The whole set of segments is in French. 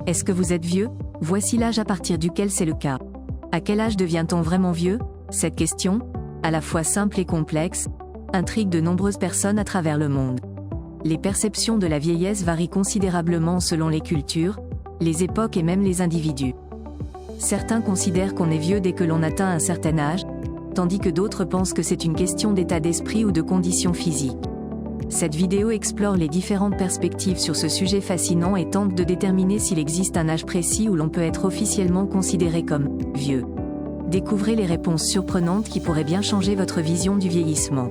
Est-ce que vous êtes vieux? Voici l'âge à partir duquel c'est le cas. À quel âge devient-on vraiment vieux? Cette question, à la fois simple et complexe, intrigue de nombreuses personnes à travers le monde. Les perceptions de la vieillesse varient considérablement selon les cultures, les époques et même les individus. Certains considèrent qu'on est vieux dès que l'on atteint un certain âge, tandis que d'autres pensent que c'est une question d'état d'esprit ou de condition physique. Cette vidéo explore les différentes perspectives sur ce sujet fascinant et tente de déterminer s'il existe un âge précis où l'on peut être officiellement considéré comme « vieux ». Découvrez les réponses surprenantes qui pourraient bien changer votre vision du vieillissement.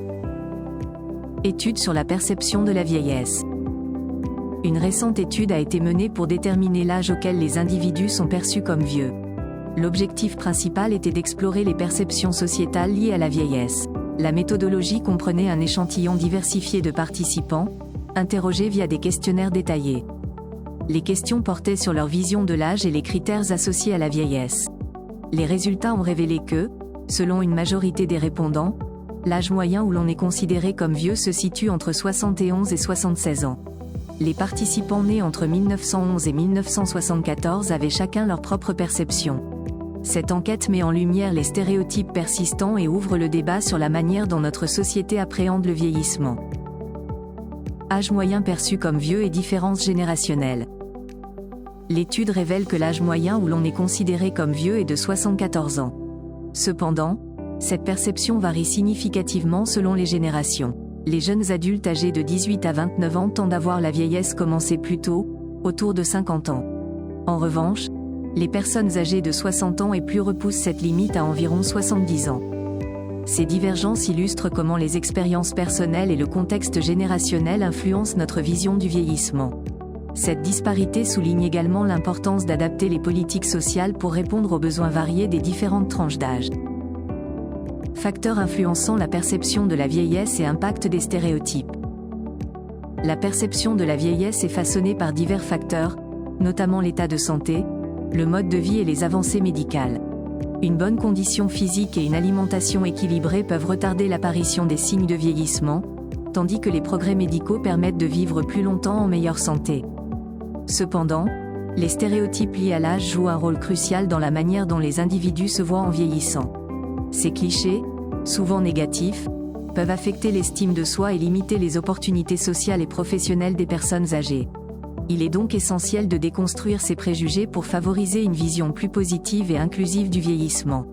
Étude sur la perception de la vieillesse. Une récente étude a été menée pour déterminer l'âge auquel les individus sont perçus comme vieux. L'objectif principal était d'explorer les perceptions sociétales liées à la vieillesse. La méthodologie comprenait un échantillon diversifié de participants, interrogés via des questionnaires détaillés. Les questions portaient sur leur vision de l'âge et les critères associés à la vieillesse. Les résultats ont révélé que, selon une majorité des répondants, l'âge moyen où l'on est considéré comme vieux se situe entre 71 et 76 ans. Les participants nés entre 1911 et 1974 avaient chacun leur propre perception. Cette enquête met en lumière les stéréotypes persistants et ouvre le débat sur la manière dont notre société appréhende le vieillissement. Âge moyen perçu comme vieux et différences générationnelles. L'étude révèle que l'âge moyen où l'on est considéré comme vieux est de 74 ans. Cependant, cette perception varie significativement selon les générations. Les jeunes adultes âgés de 18 à 29 ans tendent à voir la vieillesse commencer plus tôt, autour de 50 ans. En revanche, les personnes âgées de 60 ans et plus repoussent cette limite à environ 70 ans. Ces divergences illustrent comment les expériences personnelles et le contexte générationnel influencent notre vision du vieillissement. Cette disparité souligne également l'importance d'adapter les politiques sociales pour répondre aux besoins variés des différentes tranches d'âge. Facteurs influençant la perception de la vieillesse et impact des stéréotypes. La perception de la vieillesse est façonnée par divers facteurs, notamment l'état de santé, le mode de vie et les avancées médicales. Une bonne condition physique et une alimentation équilibrée peuvent retarder l'apparition des signes de vieillissement, tandis que les progrès médicaux permettent de vivre plus longtemps en meilleure santé. Cependant, les stéréotypes liés à l'âge jouent un rôle crucial dans la manière dont les individus se voient en vieillissant. Ces clichés, souvent négatifs, peuvent affecter l'estime de soi et limiter les opportunités sociales et professionnelles des personnes âgées. Il est donc essentiel de déconstruire ces préjugés pour favoriser une vision plus positive et inclusive du vieillissement.